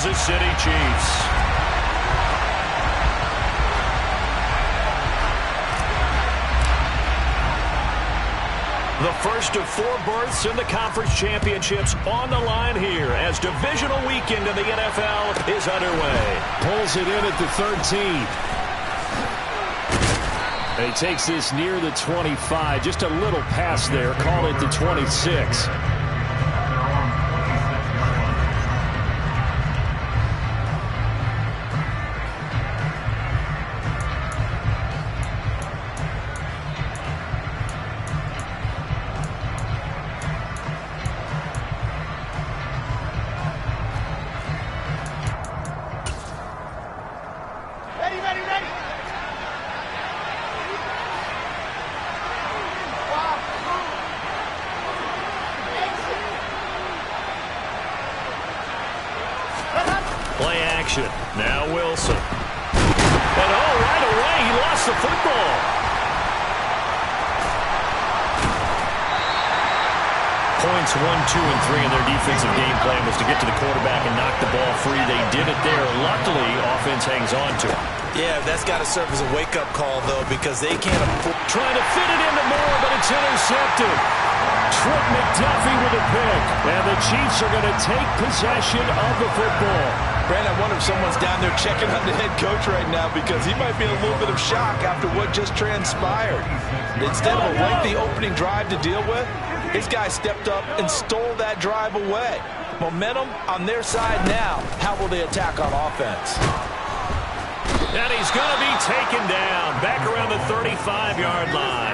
Kansas City Chiefs. The first of 4 berths in the conference championships on the line here as divisional weekend in the NFL is underway. Pulls it in at the 13. And he takes this near the 25. Just a little pass there. Call it the 26. Play action. Now Wilson. And right away, he lost the football. Points 1, 2, and 3 in their defensive game plan was to get to the quarterback and knock the ball free. They did it there. Luckily, offense hangs on to it. Yeah, that's got to serve as a wake-up call, though, because they can't afford... Trying to fit it into Moore, but it's intercepted. Trent McDuffie with a pick. And the Chiefs are going to take possession of the football. Brad, I wonder if someone's down there checking on the head coach right now because he might be in a little bit of shock after what just transpired. Instead of a lengthy opening drive to deal with, his guy stepped up and stole that drive away. Momentum on their side now. How will they attack on offense? And he's going to be taken down back around the 35-yard line.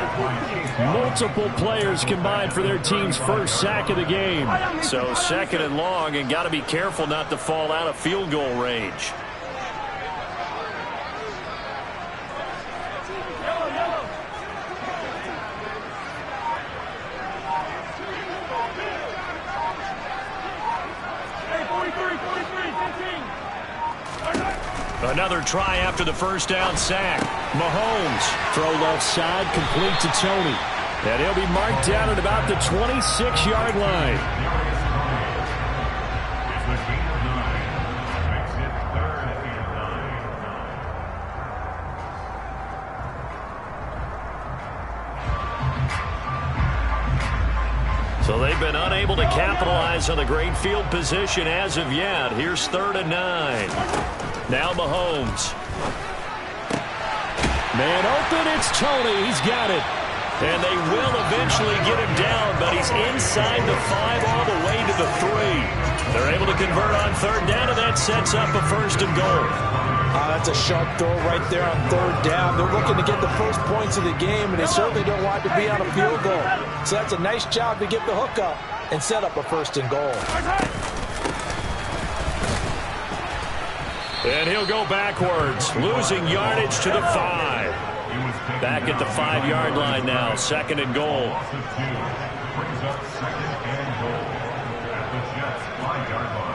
Multiple players combined for their team's first sack of the game. So 2nd and long, and got to be careful not to fall out of field goal range. Another try after the first down sack. Mahomes. Throw left side, complete to Tony. And he'll be marked down at about the 26-yard line. So they've been unable to capitalize on the great field position as of yet. Here's 3rd and 9. Now Mahomes. Man open, it's Tony. He's got it. And they will eventually get him down, but he's inside the 5 all the way to the 3. They're able to convert on 3rd down, and that sets up a 1st and goal. That's a sharp throw right there on 3rd down. They're looking to get the first points of the game, and they certainly don't want to be on a field goal. So that's a nice job to get the hook up and set up a 1st and goal. And he'll go backwards, losing yardage to the 5. Back at the 5-yard line now, 2nd and goal. Brings up 2nd and goal at the Jets 5-yard line.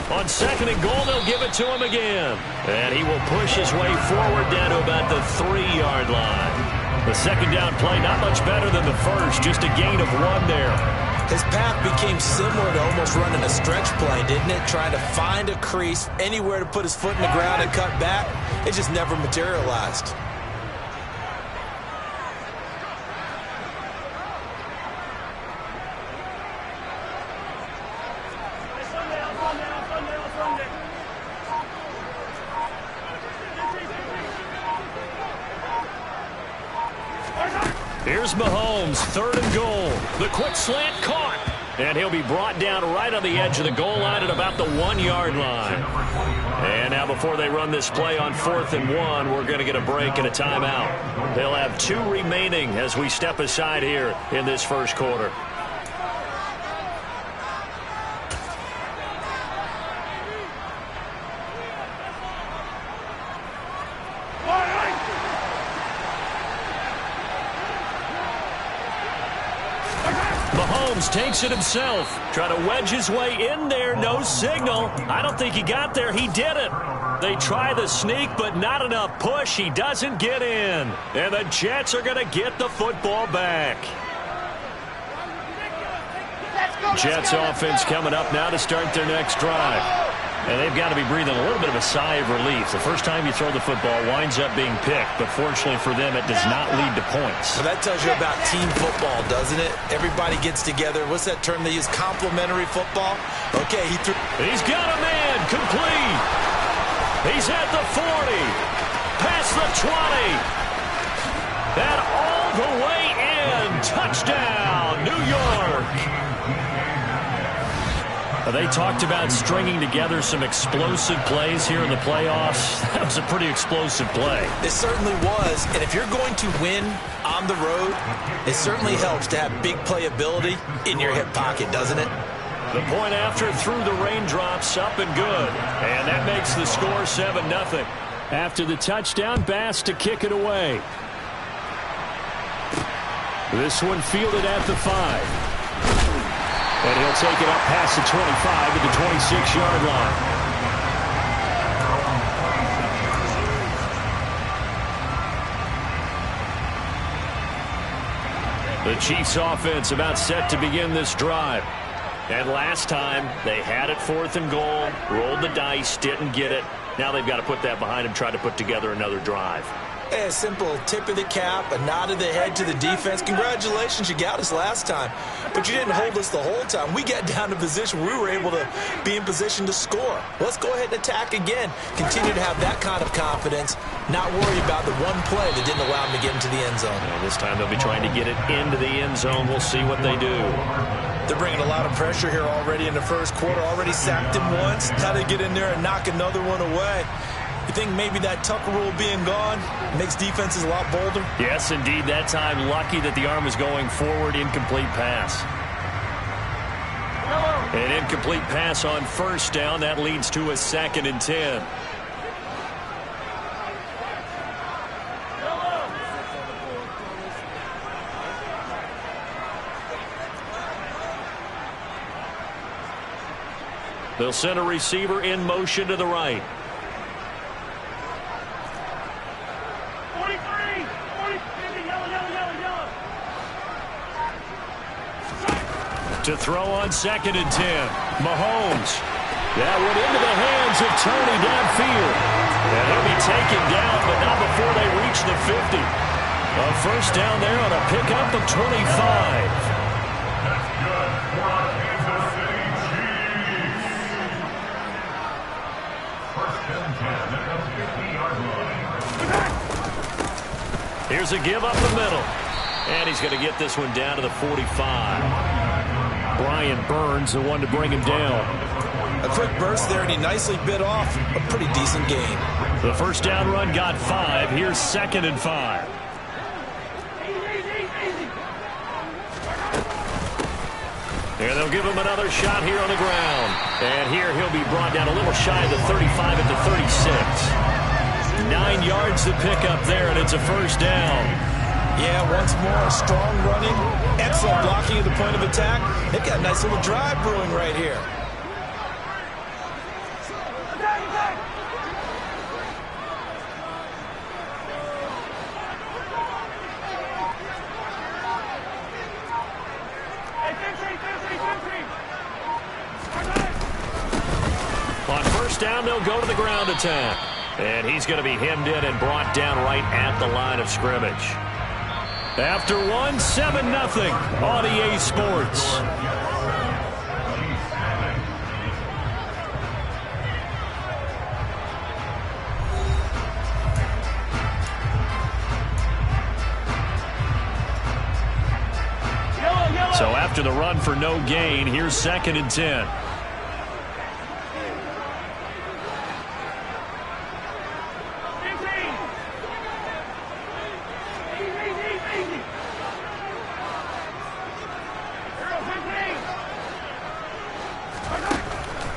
On 2nd and goal, they'll give it to him again. And he will push his way forward down to about the 3-yard line. The 2nd down play, not much better than the first, just a gain of 1 there. His path became similar to almost running a stretch play, didn't it? Trying to find a crease, anywhere to put his foot in the ground and cut back. It just never materialized. Here's Mahomes, 3rd and goal. The quick slant caught. And he'll be brought down right on the edge of the goal line at about the 1-yard line. And now before they run this play on 4th and 1, we're going to get a break and a timeout. They'll have 2 remaining as we step aside here in this first quarter. Mahomes Mahomes takes it himself. Trying to wedge his way in there. No signal. I don't think he got there. He did it. They try the sneak, but not enough push. He doesn't get in. And the Jets are going to get the football back. Jets offense coming up now to start their next drive. And they've got to be breathing a little bit of a sigh of relief. The first time you throw the football winds up being picked, but fortunately for them, it does not lead to points. Well, that tells you about team football, doesn't it? Everybody gets together. What's that term they use? Complementary football? Okay, he threw. He's got a man. Complete. He's at the 40. Past the 20. And all the way in. Touchdown, New York. They talked about stringing together some explosive plays here in the playoffs. That was a pretty explosive play. It certainly was. And if you're going to win on the road, it certainly helps to have big playability in your hip pocket, doesn't it? The point after through the raindrops, up and good. And that makes the score 7-0. After the touchdown, Bass to kick it away. This one fielded at the 5. And he'll take it up past the 25 to the 26-yard line. The Chiefs offense about set to begin this drive. And last time, they had it 4th and goal, rolled the dice, didn't get it. Now they've got to put that behind them, try to put together another drive. A simple tip of the cap, a nod of the head to the defense. Congratulations, you got us last time. But you didn't hold us the whole time. We got down to position where we were able to be in position to score. Let's go ahead and attack again. Continue to have that kind of confidence, not worry about the one play that didn't allow them to get into the end zone. And this time they'll be trying to get it into the end zone. We'll see what they do. They're bringing a lot of pressure here already in the first quarter. Already sacked him once. How to get in there and knock another one away. You think maybe that Tucker rule being gone makes defenses a lot bolder? Yes, indeed. That time, lucky that the arm was going forward. Incomplete pass. An incomplete pass on first down. That leads to a 2nd and 10. They'll send a receiver in motion to the right. To throw on 2nd and 10. Mahomes. That went into the hands of Tony downfield. And he'll be taken down, but not before they reach the 50. A first down there on a pickup of 25. That's good for our Kansas City Chiefs. First and 10 at the 50-yard line. Here's a give up the middle. And he's going to get this one down to the 45. Brian Burns, the one to bring him down. A quick burst there, and he nicely bit off a pretty decent gain. The first down run got 5. Here's 2nd and 5. And they'll give him another shot here on the ground. And here he'll be brought down a little shy of the 35 at the 36. 9 yards to pick up there, and it's a first down. Yeah, once more, strong running, excellent blocking at the point of attack. They've got a nice little drive brewing right here. On first down, they'll go to the ground attack. And he's going to be hemmed in and brought down right at the line of scrimmage. After 7-0 on EA Sports. So after the run for no gain, here's 2nd and 10.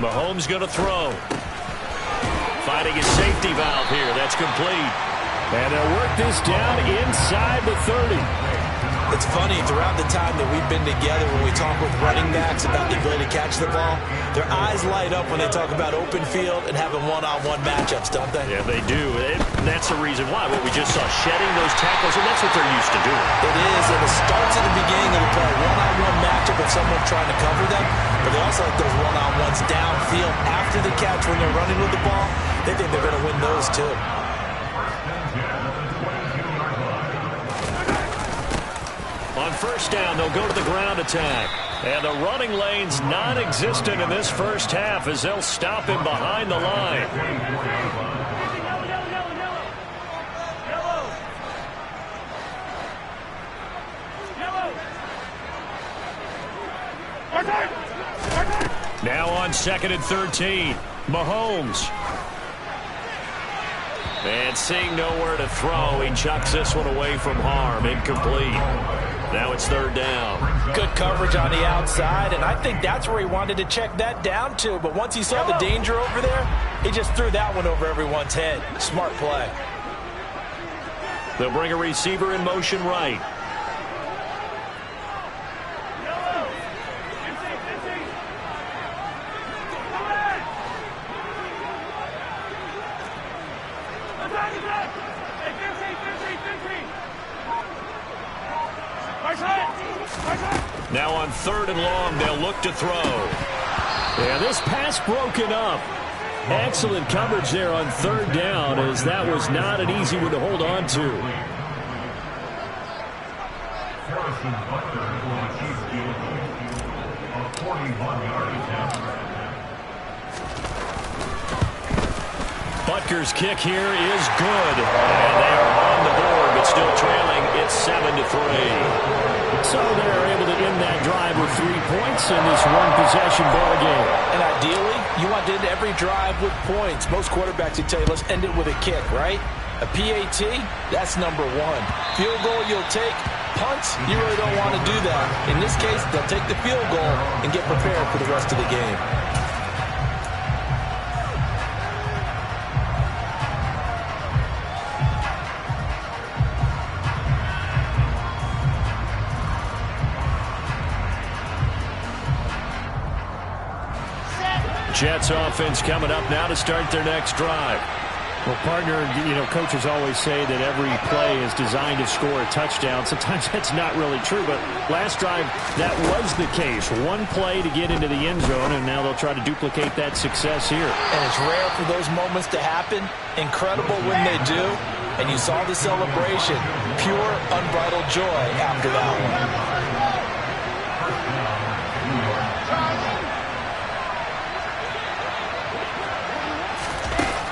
Mahomes going to throw. Finding his safety valve here. That's complete. And they'll work this down inside the 30. It's funny, throughout the time that we've been together, when we talk with running backs about the ability to catch the ball, their eyes light up when they talk about open field and having one-on-one matchups, don't they? Yeah, they do. And that's the reason why. What we just saw, shedding those tackles, and that's what they're used to doing. It is, and it starts at the beginning of the play. One-on-one matchup with someone trying to cover them, but they also like those one-on-ones downfield after the catch when they're running with the ball. They think they're going to win those, too. On first down, they'll go to the ground attack. And the running lane's non-existent in this first half as they'll stop him behind the line. Now on 2nd and 13, Mahomes. And seeing nowhere to throw, he chucks this one away from harm. Incomplete. Now it's 3rd down. Good coverage on the outside, and I think that's where he wanted to check that down to. But once he saw the danger over there, he just threw that one over everyone's head. Smart play. They'll bring a receiver in motion right. Now on 3rd and long, they'll look to throw. Yeah, this pass broken up. Excellent coverage there on 3rd down, as that was not an easy one to hold on to. Harrison Butker will achieve a field goal of 41-yard attempt. Butker's kick here is good. And they are on the board, but still trailing. It's 7-3. So they're able to end that drive with 3 points in this one-possession ball game. And ideally, you want to end every drive with points. Most quarterbacks would tell you, let's end it with a kick, right? A PAT, that's number 1. Field goal you'll take. Punts, you really don't want to do that. In this case, they'll take the field goal and get prepared for the rest of the game. Jets offense coming up now to start their next drive. Well, partner, coaches always say that every play is designed to score a touchdown. Sometimes that's not really true, but last drive, that was the case. One play to get into the end zone, and now they'll try to duplicate that success here. And it's rare for those moments to happen. Incredible when they do. And you saw the celebration. Pure, unbridled joy after that one.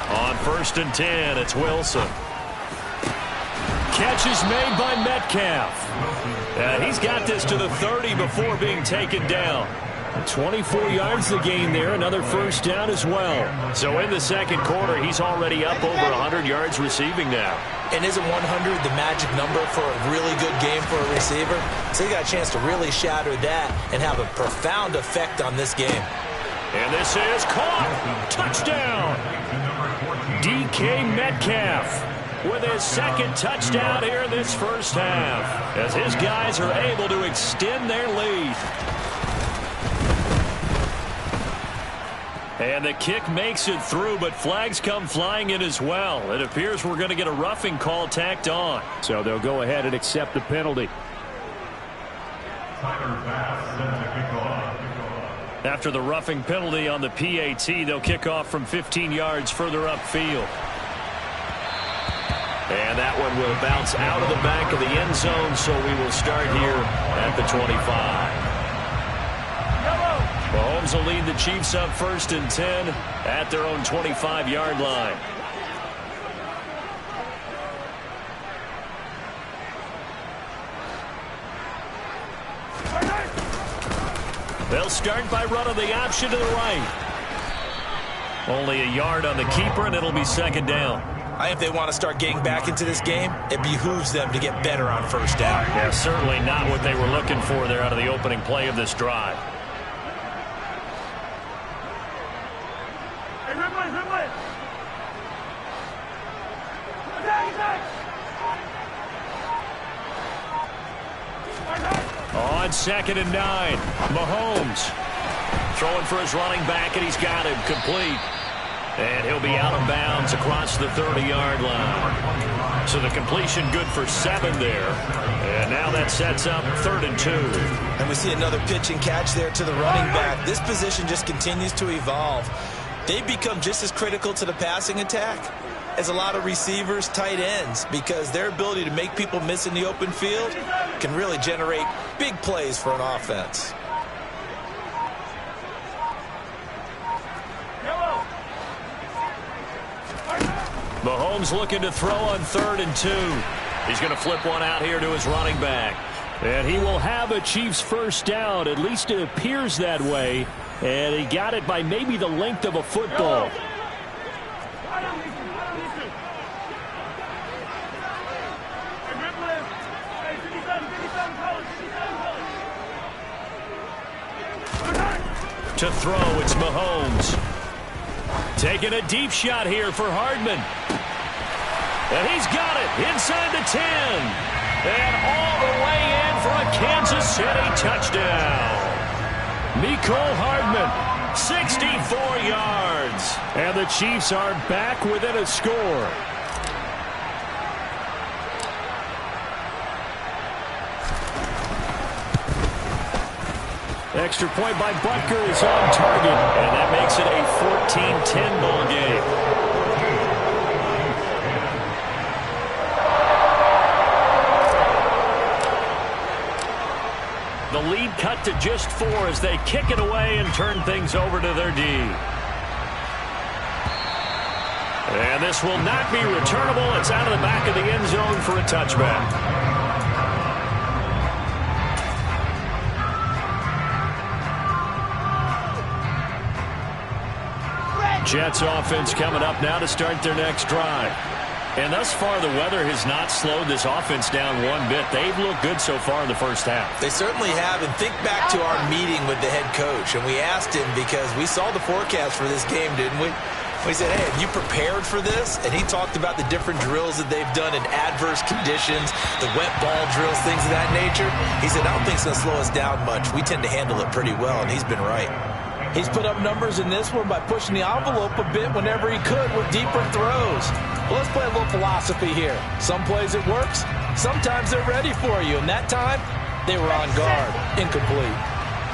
On 1st and 10, it's Wilson. Catch is made by Metcalf. He's got this to the 30 before being taken down. 24 yards the gain there, another first down as well. So in the second quarter, he's already up over 100 yards receiving now. And isn't 100 the magic number for a really good game for a receiver? So he got a chance to really shatter that and have a profound effect on this game. And this is caught. Touchdown. DK Metcalf with his second touchdown here in this first half, as his guys are able to extend their lead. And the kick makes it through, but flags come flying in as well. It appears we're going to get a roughing call tacked on. So they'll go ahead and accept the penalty. After the roughing penalty on the PAT, they'll kick off from 15 yards further upfield. And that one will bounce out of the back of the end zone, so we will start here at the 25. Mahomes will lead the Chiefs up 1st and 10 at their own 25-yard line. They'll start by running the option to the right. Only a yard on the keeper, and it'll be 2nd down. I think if they want to start getting back into this game, it behooves them to get better on 1st down. Yeah, certainly not what they were looking for there out of the opening play of this drive. On 2nd and 9, Mahomes throwing for his running back, and he's got him complete. And he'll be out of bounds across the 30-yard line. So the completion good for 7 there. And now that sets up 3rd and 2. And we see another pitch and catch there to the running back. This position just continues to evolve. They become just as critical to the passing attack as a lot of receivers, tight ends, because their ability to make people miss in the open field can really generate big plays for an offense. Mahomes looking to throw on 3rd and 2. He's going to flip one out here to his running back. And he will have a Chiefs first down. At least it appears that way. And he got it by maybe the length of a football. To throw, it's Mahomes. Taking a deep shot here for Hardman. And he's got it inside the 10. And all the way in for a Kansas City touchdown. Mecole Hardman, 64 yards. And the Chiefs are back within a score. Extra point by Butker is on target. And that makes it a 14-10 ball game. The lead cut to just 4 as they kick it away and turn things over to their D. And this will not be returnable. It's out of the back of the end zone for a touchback. Jets offense coming up now to start their next drive. And thus far, the weather has not slowed this offense down one bit. They've looked good so far in the first half. They certainly have. And think back to our meeting with the head coach. And we asked him, because we saw the forecast for this game, didn't we? We said, hey, have you prepared for this? And he talked about the different drills that they've done in adverse conditions, the wet ball drills, things of that nature. He said, I don't think it's going to slow us down much. We tend to handle it pretty well, and he's been right. He's put up numbers in this one by pushing the envelope a bit whenever he could with deeper throws. Well, let's play a little philosophy here. Some plays it works. Sometimes they're ready for you. And that time, they were on guard. Incomplete.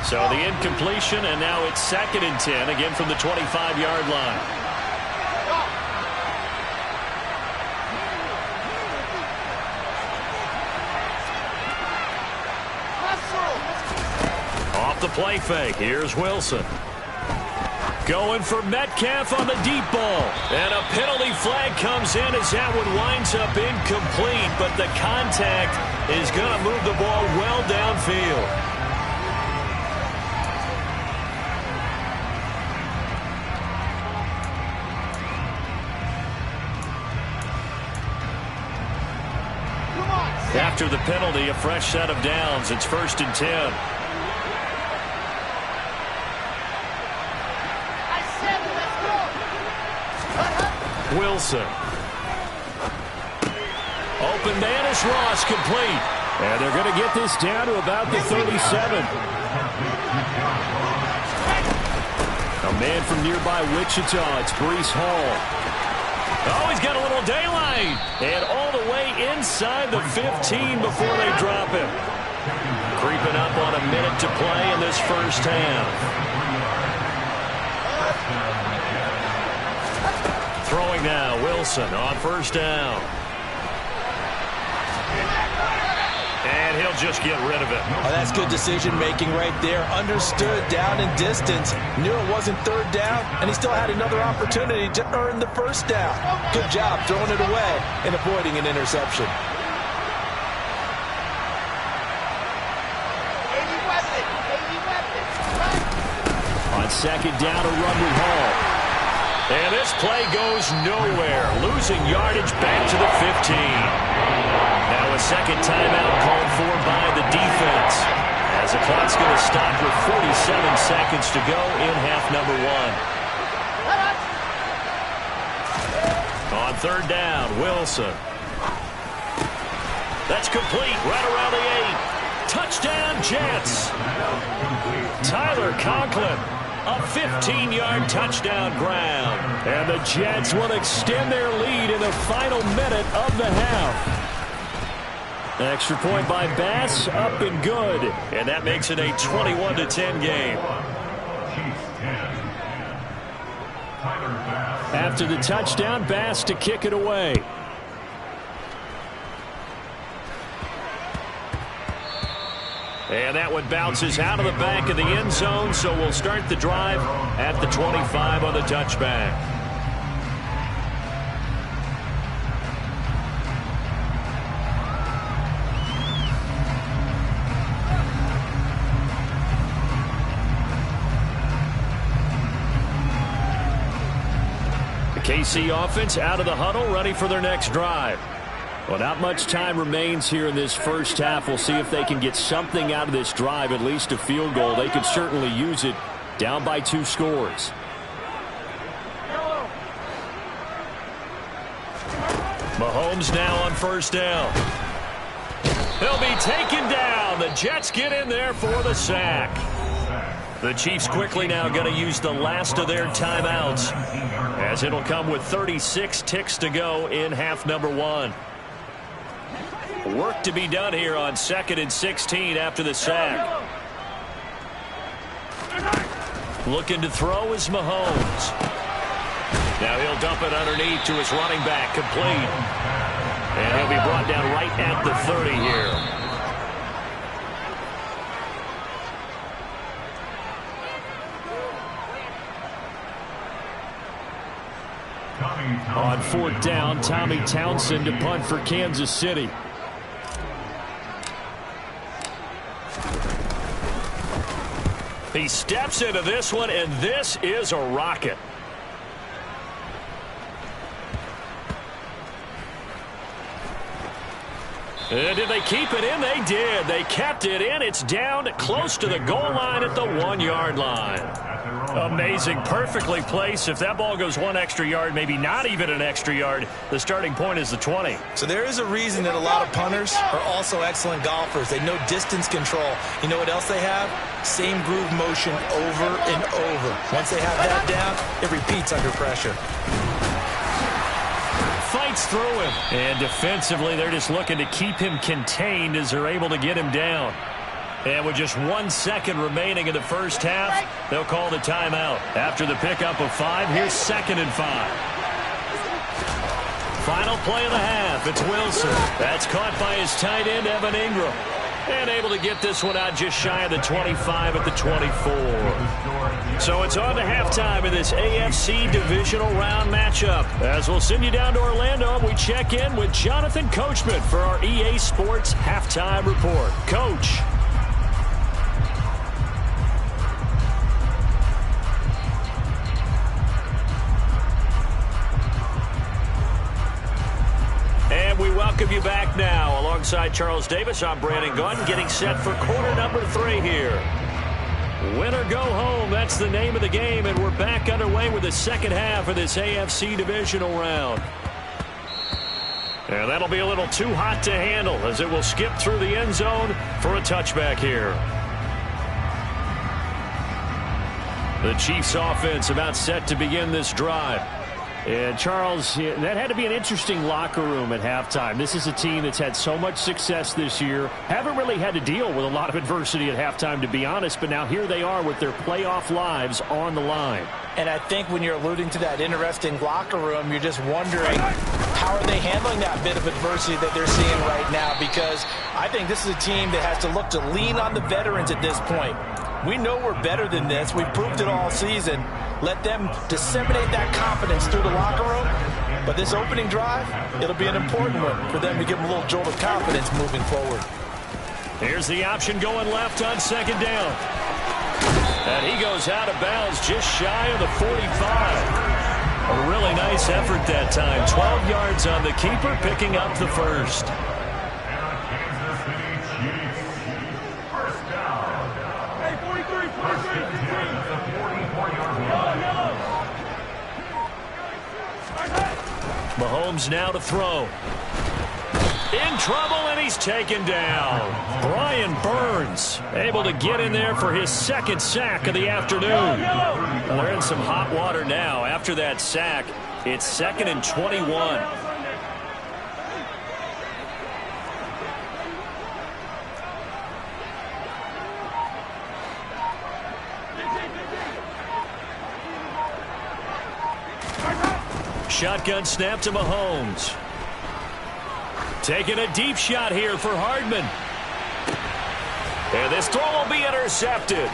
So the incompletion, and now it's 2nd and 10, again from the 25-yard line. Off the play fake, here's Wilson. Going for Metcalf on the deep ball. And a penalty flag comes in as that one winds up incomplete, but the contact is going to move the ball well downfield. After the penalty, a fresh set of downs. It's 1st and 10. Wilson. Open man is Ross, complete. And they're going to get this down to about the 37. A man from nearby Wichita, it's Breece Hall. Oh, he's got a little daylight. And all the way inside the 15 before they drop him. Creeping up on a minute to play in this first half. Throwing now, Wilson on 1st down. And he'll just get rid of it. Oh, that's good decision-making right there. Understood down and distance. Knew it wasn't 3rd down, and he still had another opportunity to earn the 1st down. Good job throwing it away and avoiding an interception. On 2nd down, a run with Hall. And this play goes nowhere. Losing yardage back to the 15. Now a second timeout called for by the defense, as the clock's going to stop with 47 seconds to go in half number 1. On 3rd down, Wilson. That's complete right around the 8. Touchdown, Jets. Tyler Conklin, a 15-yard touchdown grab. And the Jets will extend their lead in the final minute of the half. Extra point by Bass, up and good. And that makes it a 21-10 game. After the touchdown, Bass to kick it away. And that one bounces out of the back of the end zone, so we'll start the drive at the 25 on the touchback. KC offense out of the huddle, ready for their next drive. Well, not much time remains here in this first half. We'll see if they can get something out of this drive, at least a field goal. They could certainly use it, down by 2 scores. Mahomes now on first down. He'll be taken down. The Jets get in there for the sack. The Chiefs quickly now going to use the last of their timeouts, as it'll come with 36 ticks to go in half number 1. Work to be done here on 2nd and 16 after the sack. Looking to throw is Mahomes. Now he'll dump it underneath to his running back, complete. And he'll be brought down right at the 30 here. On 4th down, Tommy Townsend to punt for Kansas City. He steps into this one, and this is a rocket. Did they keep it in? They did. They kept it in. It's down close to the goal line at the 1-yard line. Amazing. Perfectly placed. If that ball goes 1 extra yard, maybe not even an extra yard, the starting point is the 20. So there is a reason that a lot of punters are also excellent golfers. They know distance control. You know what else they have? Same groove motion over and over. Once they have that down, it repeats under pressure. Fights through him. And defensively, they're just looking to keep him contained as they're able to get him down. And with just 1 second remaining in the first half, they'll call the timeout. After the pickup of 5, here's 2nd and 5. Final play of the half. It's Wilson. That's caught by his tight end, Evan Ingram. And able to get this one out just shy of the 25 at the 24. So it's on to halftime in this AFC divisional round matchup. As we'll send you down to Orlando, we check in with Jonathan Coachman for our EA Sports halftime report. Coach. And we welcome you back now. Alongside Charles Davis, I'm Brandon Gunn, getting set for quarter number 3 here. Win or go home, that's the name of the game, and we're back underway with the second half of this AFC divisional round. And that'll be a little too hot to handle as it will skip through the end zone for a touchback here. The Chiefs offense about set to begin this drive. And Charles, that had to be an interesting locker room at halftime. This is a team that's had so much success this year. Haven't really had to deal with a lot of adversity at halftime, to be honest. But now here they are with their playoff lives on the line. And I think when you're alluding to that interesting locker room, you're just wondering how are they handling that bit of adversity that they're seeing right now? Because I think this is a team that has to look to lean on the veterans at this point. We know we're better than this. We've proved it all season. Let them disseminate that confidence through the locker room. But this opening drive, it'll be an important one for them to give them a little jolt of confidence moving forward. Here's the option going left on 2nd down. And he goes out of bounds just shy of the 45. A really nice effort that time. 12 yards on the keeper, picking up the first. Mahomes now to throw. In trouble, and he's taken down. Brian Burns able to get in there for his second sack of the afternoon. They're in some hot water now. After that sack, it's 2nd and 21. Shotgun snap to Mahomes. Taking a deep shot here for Hardman. And this throw will be intercepted.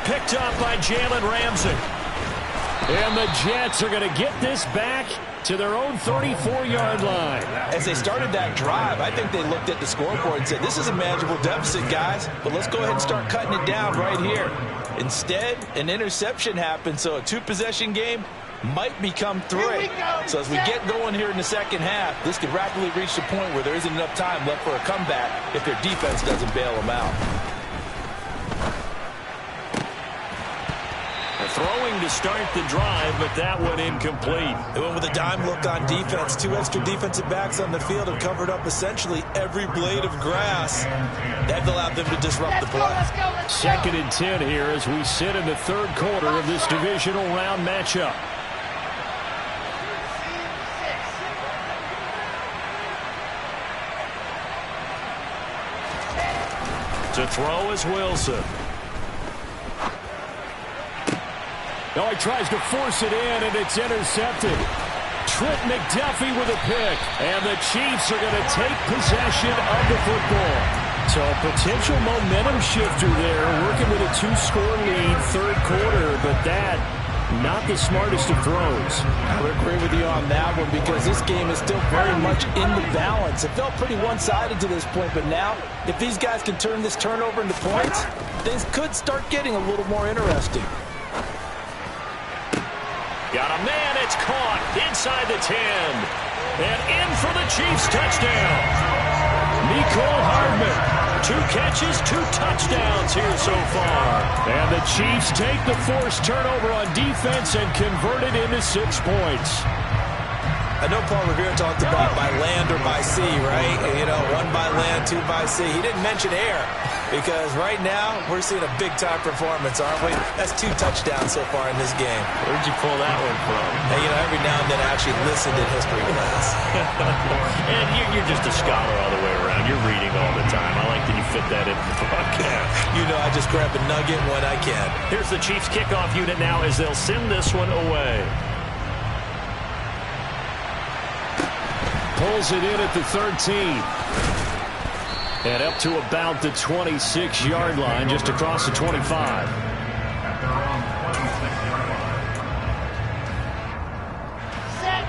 Picked up by Jalen Ramsey. And the Jets are going to get this back to their own 34-yard line. As they started that drive, I think they looked at the scoreboard and said, this is a manageable deficit, guys, but let's go ahead and start cutting it down right here. Instead, an interception happened, so a two-possession game might become 3. So as we get going here in the second half, this could rapidly reach the point where there isn't enough time left for a comeback if their defense doesn't bail them out. Throwing to start the drive, but that one incomplete. They went with a dime look on defense. 2 extra defensive backs on the field have covered up essentially every blade of grass. That allowed them to disrupt the play. 2nd and 10 here as we sit in the 3rd quarter of this divisional round matchup. To throw is Wilson. Oh, he tries to force it in, and it's intercepted. Trent McDuffie with a pick. And the Chiefs are going to take possession of the football. So a potential momentum shifter there, working with a 2-score lead, 3rd quarter, but that, not the smartest of throws. I would agree with you on that one because this game is still very much in the balance. It felt pretty one-sided to this point, but now, if these guys can turn this turnover into points, things could start getting a little more interesting. Got a man, it's caught inside the 10. And in for the Chiefs touchdown. Mecole Hardman. 2 catches, 2 touchdowns here so far. And the Chiefs take the forced turnover on defense and convert it into 6 points. I know Paul Revere talked about by land or by sea, right? You know, 1 by land, 2 by sea. He didn't mention air because right now we're seeing a big-time performance, aren't we? That's 2 touchdowns so far in this game. Where'd you pull that one from? Hey, you know, every now and then I actually listened in history class. And you're just a scholar all the way around. You're reading all the time. I like that you fit that in the broadcast. You know, I just grab a nugget when I can. Here's the Chiefs kickoff unit now as they'll send this one away. Pulls it in at the 13. And up to about the 26-yard line, just across the 25.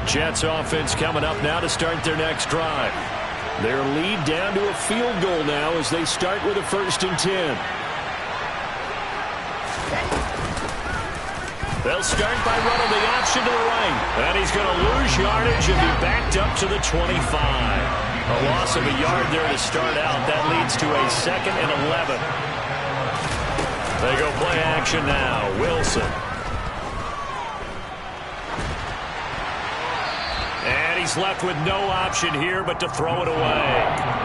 Jets offense coming up now to start their next drive. Their lead down to a field goal now as they start with a 1st and 10. They'll start by running the option to the right. And he's going to lose yardage and be backed up to the 25. A loss of a yard there to start out. That leads to a 2nd and 11. They go play action now. Wilson. And he's left with no option here but to throw it away.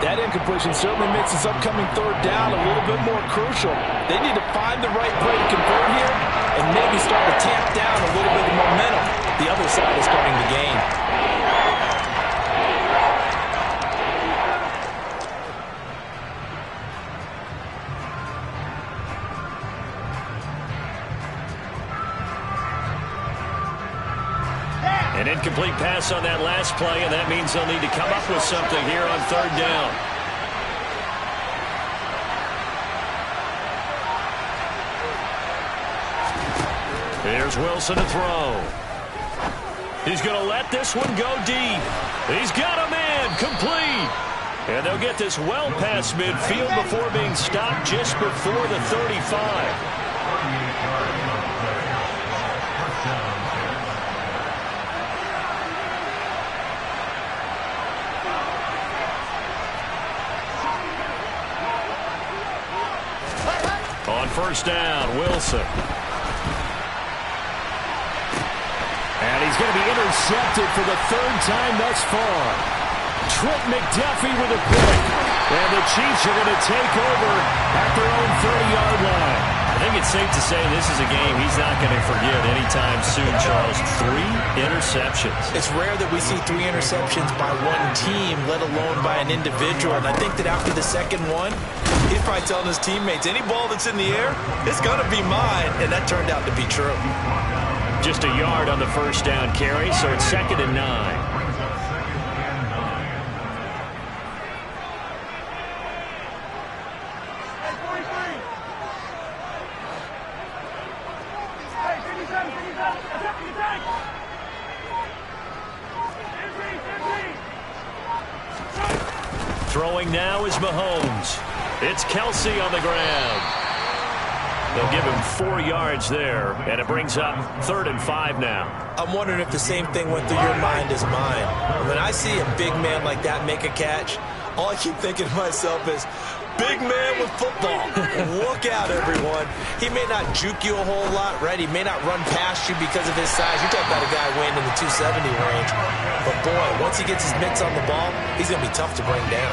That incompletion certainly makes this upcoming 3rd down a little bit more crucial. They need to find the right play to convert here and maybe start to tamp down a little bit of momentum. The other side is starting to gain. An incomplete pass on that last play, and that means they'll need to come up with something here on 3rd down. Here's Wilson to throw. He's going to let this one go deep. He's got a man, complete. And they'll get this well past midfield before being stopped just before the 35. On 1st down, Wilson. And he's going to be intercepted for the 3rd time thus far. Trent McDuffie with a pick. And the Chiefs are going to take over at their own 30-yard line. I think it's safe to say this is a game he's not going to forget anytime soon, Charles. 3 interceptions. It's rare that we see 3 interceptions by one team, let alone by an individual. And I think that after the second one, he's probably telling his teammates, any ball that's in the air, it's going to be mine. And that turned out to be true. Just a yard on the first down carry, so it's 2nd and 9. Throwing now is Mahomes. It's Kelsey on the ground. They'll give him 4 yards there, and it brings up 3rd and 5 now. I'm wondering if the same thing went through your mind as mine. When I see a big man like that make a catch, all I keep thinking to myself is, big man with football. Look out, everyone. He may not juke you a whole lot, right? He may not run past you because of his size. You're talking about a guy weighing in the 270 range. But, boy, once he gets his mitts on the ball, he's going to be tough to bring down.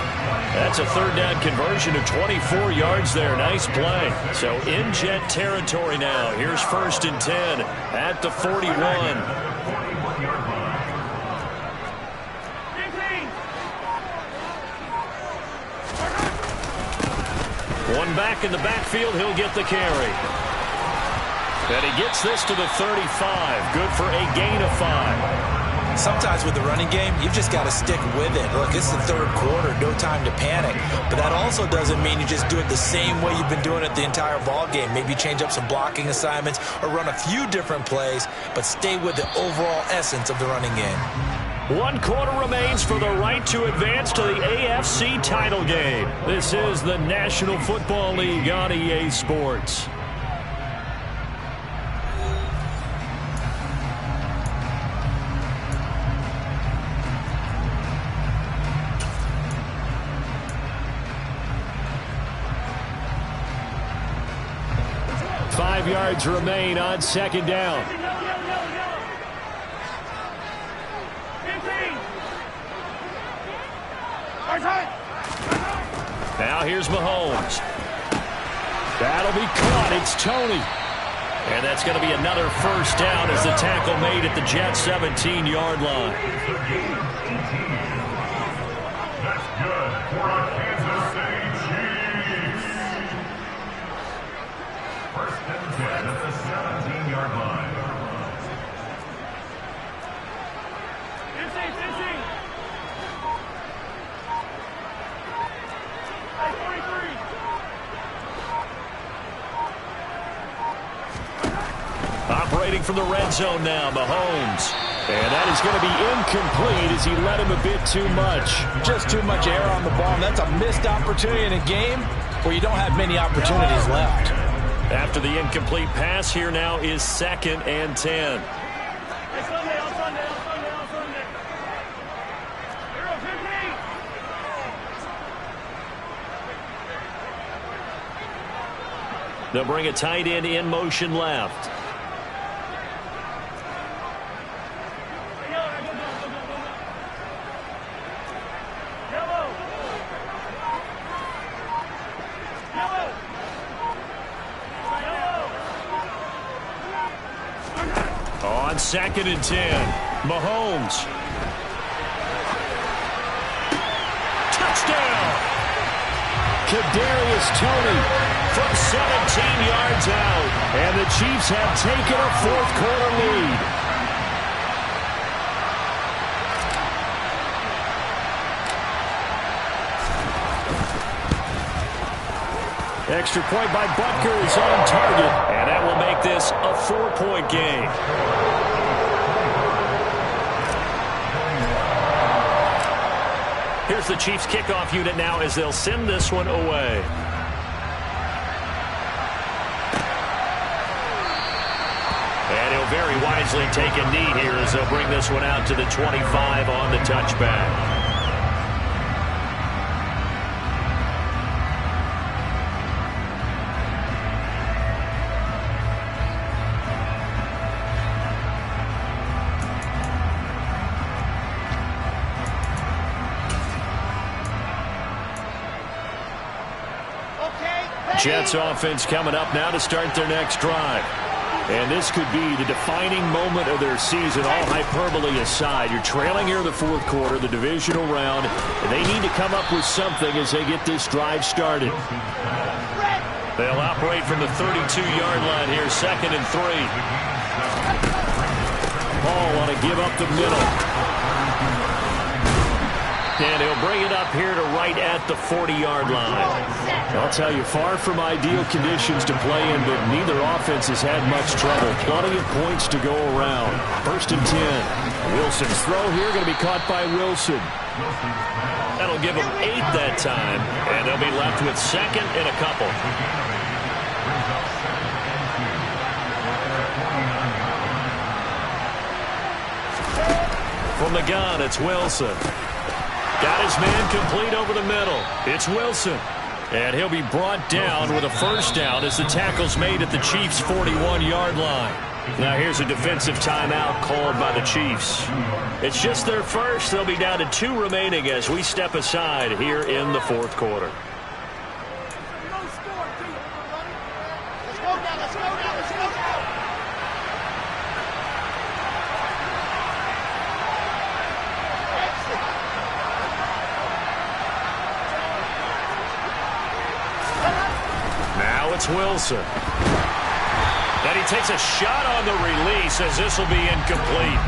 That's a 3rd down conversion of 24 yards there. Nice play. So in Jet territory now. Here's 1st and 10 at the 41. One back in the backfield, he'll get the carry. And he gets this to the 35. Good for a gain of 5. Sometimes with the running game, you've just got to stick with it. Look, it's the 3rd quarter, no time to panic. But that also doesn't mean you just do it the same way you've been doing it the entire ball game. Maybe change up some blocking assignments or run a few different plays, but stay with the overall essence of the running game. 1 quarter remains for the right to advance to the AFC title game. This is the National Football League on EA Sports. Yards remain on 2nd down. Now here's Mahomes. That'll be caught. It's Tony. And that's going to be another 1st down as the tackle made at the Jets' 17-yard line. That's good for our Kansas City Chiefs. 1st and 10 at the 17-yard line. Operating from the red zone now, Mahomes. And that is going to be incomplete as he led him a bit too much. Just too much air on the ball, and that's a missed opportunity in a game where you don't have many opportunities left. After the incomplete pass, here now is 2nd and 10. They'll bring a tight end in motion left. On 2nd and 10, Mahomes. Touchdown! Kadarius Toney from 17 yards out. And the Chiefs have taken a 4th quarter lead. Extra point by Butker is on target. And that will make this a 4-point game. Here's the Chiefs kickoff unit now as they'll send this one away. And he'll very wisely take a knee here as they'll bring this one out to the 25 on the touchback. Jets offense coming up now to start their next drive. And this could be the defining moment of their season, all hyperbole aside. You're trailing here in the fourth quarter, the divisional round, and they need to come up with something as they get this drive started. They'll operate from the 32-yard line here, 2nd and 3. Ball on a give up the middle. And he'll bring it up here to right at the 40-yard line. I'll tell you, far from ideal conditions to play in, but neither offense has had much trouble. Plenty of points to go around. 1st and 10. Wilson's throw here going to be caught by Wilson. That'll give them 8 that time, and they'll be left with 2nd and a couple. From the gun, it's Wilson. Got his man complete over the middle. It's Wilson. And he'll be brought down with a first down as the tackle's made at the Chiefs' 41-yard line. Now here's a defensive timeout called by the Chiefs. It's just their first. They'll be down to 2 remaining as we step aside here in the fourth quarter. Wilson. And he takes a shot on the release as this will be incomplete.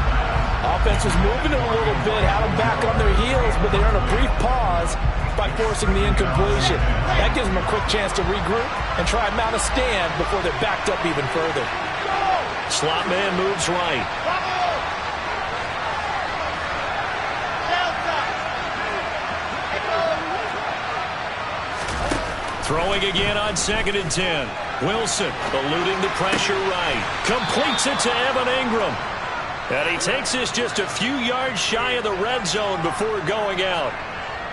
Offense was moving it a little bit, had them back on their heels, but they earned a brief pause by forcing the incompletion. That gives them a quick chance to regroup and try and mount a stand before they're backed up even further. Slot man moves right. Throwing again on 2nd and 10. Wilson eluding the pressure right. Completes it to Evan Ingram. And he takes this just a few yards shy of the red zone before going out.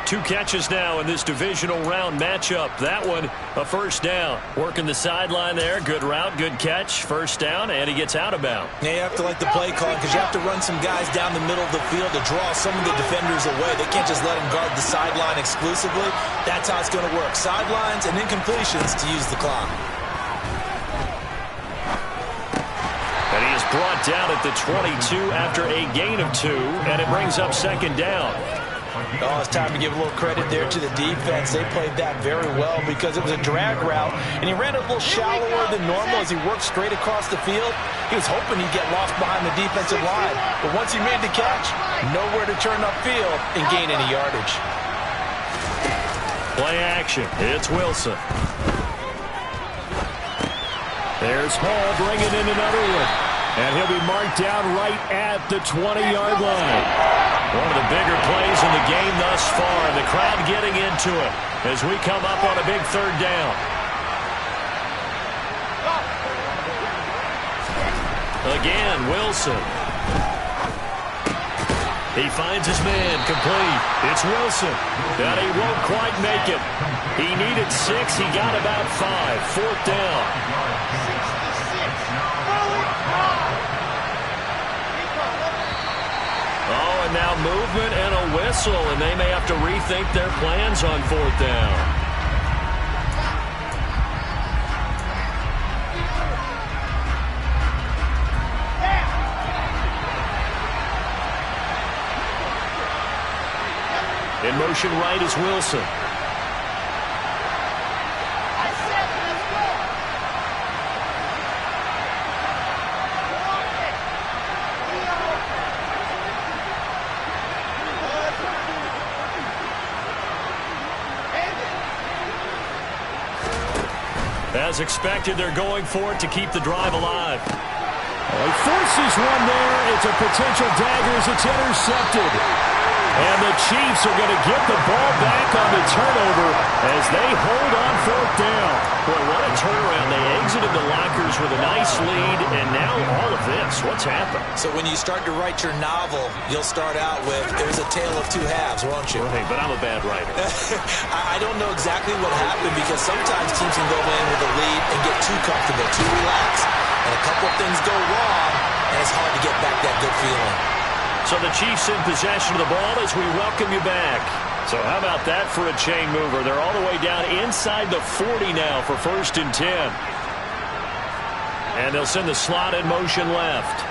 2 catches now in this divisional round matchup. That one, a first down. Working the sideline there. Good route, good catch. First down, and he gets out of bounds. Yeah, you have to like the play calling because you have to run some guys down the middle of the field to draw some of the defenders away. They can't just let them guard the sideline exclusively. That's how it's going to work. Sidelines and incompletions to use the clock. And he is brought down at the 22 after a gain of 2, and it brings up 2nd down. Oh, it's time to give a little credit there to the defense. They played that very well because it was a drag route, and he ran it a little shallower than normal as he worked straight across the field. He was hoping he'd get lost behind the defensive line, but once he made the catch, nowhere to turn upfield and gain any yardage. Play action. It's Wilson. There's Hall bringing in another one, and he'll be marked down right at the 20-yard line. One of the bigger plays in the game thus far, and the crowd getting into it as we come up on a big 3rd down. Again, Wilson. He finds his man complete. It's Wilson. And he won't quite make it. He needed 6. He got about 5. 4th down. Oh, and now movement and a whistle, and they may have to rethink their plans on 4th down. In motion right is Wilson. As expected, they're going for it to keep the drive alive. He forces one there. It's a potential dagger as it's intercepted. And the Chiefs are going to get the ball back on the turnover as they hold on 4th down. Boy, what a turnaround. They exited the lockers with a nice lead, and now all of this. What's happened? So when you start to write your novel, you'll start out with, there's a tale of 2 halves, won't you? Right, but I'm a bad writer. I don't know exactly what happened because sometimes teams can go in with a lead and get too comfortable, too relaxed. And a couple of things go wrong, and it's hard to get back that good feeling. So the Chiefs in possession of the ball as we welcome you back. So how about that for a chain mover? They're all the way down inside the 40 now for 1st and 10. And they'll send the slot in motion left.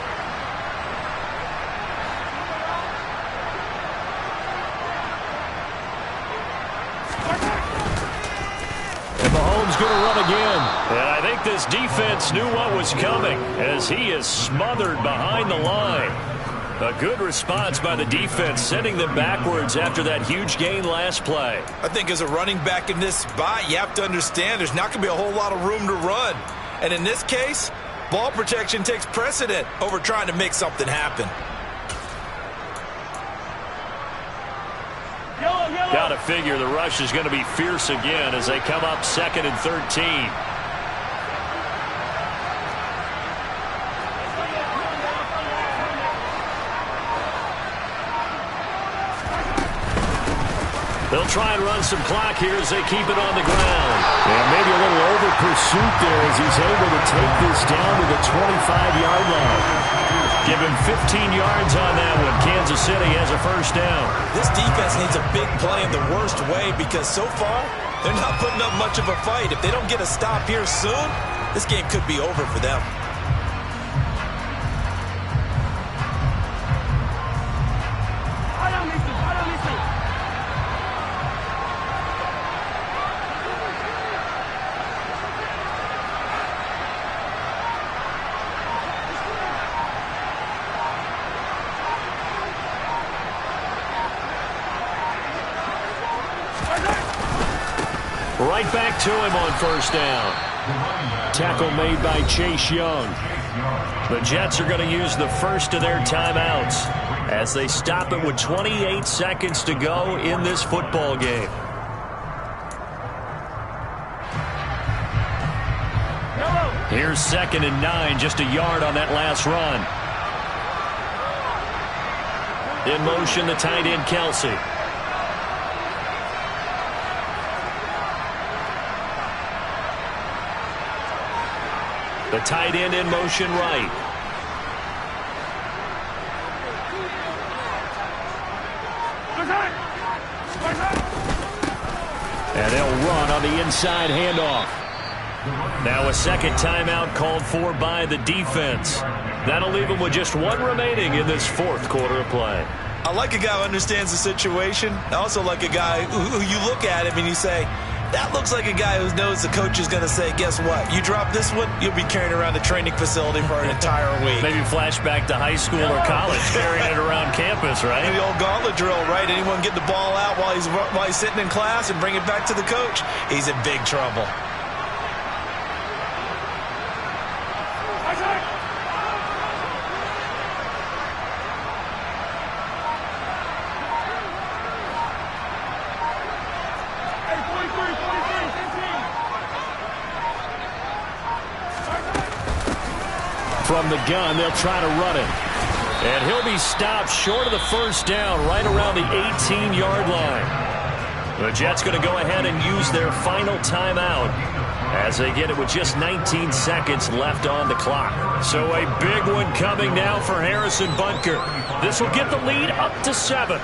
And Mahomes going to run again. And I think this defense knew what was coming as he is smothered behind the line. A good response by the defense, sending them backwards after that huge gain last play. I think as a running back in this spot, you have to understand there's not going to be a whole lot of room to run. And in this case, ball protection takes precedent over trying to make something happen. Got to figure the rush is going to be fierce again as they come up 2nd and 13. They'll try and run some clock here as they keep it on the ground. And maybe a little over pursuit there as he's able to take this down to the 25-yard line. Give him 15 yards on that one. Kansas City has a 1st down. This defense needs a big play in the worst way because so far they're not putting up much of a fight. If they don't get a stop here soon, this game could be over for them. Right back to him on 1st down. Tackle made by Chase Young. The Jets are going to use the first of their timeouts as they stop it with 28 seconds to go in this football game. Here's 2nd and 9, just a yard on that last run. In motion, the tight end, Kelsey. The tight end in motion right. And they'll run on the inside handoff. Now a 2nd timeout called for by the defense. That'll leave them with just 1 remaining in this 4th quarter of play. I like a guy who understands the situation. I also like a guy who you look at him and you say, that looks like a guy who knows the coach is going to say, guess what? You drop this one, you'll be carrying around the training facility for an entire week. Maybe flashback to high school or college, carrying it around campus, right? The old gauntlet drill, right? Anyone get the ball out while he's sitting in class and bring it back to the coach, he's in big trouble. From the gun, they'll try to run it. And he'll be stopped short of the 1st down right around the 18-yard line. The Jets going to go ahead and use their final timeout as they get it with just 19 seconds left on the clock. So a big one coming now for Harrison Butker. This will get the lead up to 7.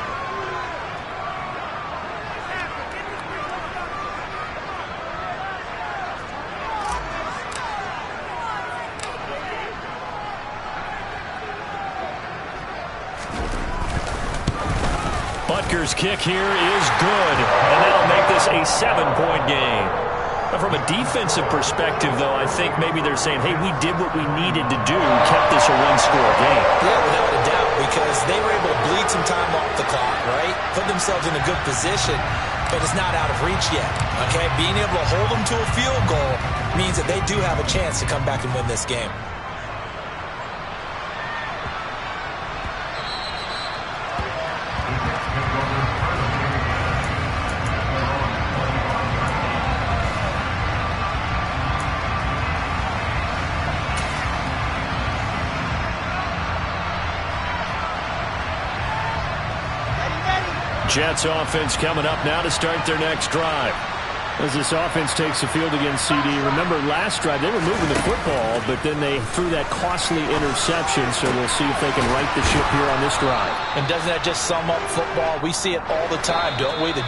Butker's kick here is good, and that'll make this a 7-point game. But from a defensive perspective, though, I think maybe they're saying, hey, we did what we needed to do, kept this a 1-score game. Yeah, without a doubt, because they were able to bleed some time off the clock, right? Put themselves in a good position, but it's not out of reach yet, okay? Being able to hold them to a field goal means that they do have a chance to come back and win this game. Jets offense coming up now to start their next drive. As this offense takes the field against CD, remember last drive they were moving the football, but then they threw that costly interception, so we'll see if they can right the ship here on this drive. And doesn't that just sum up football? We see it all the time, don't we? The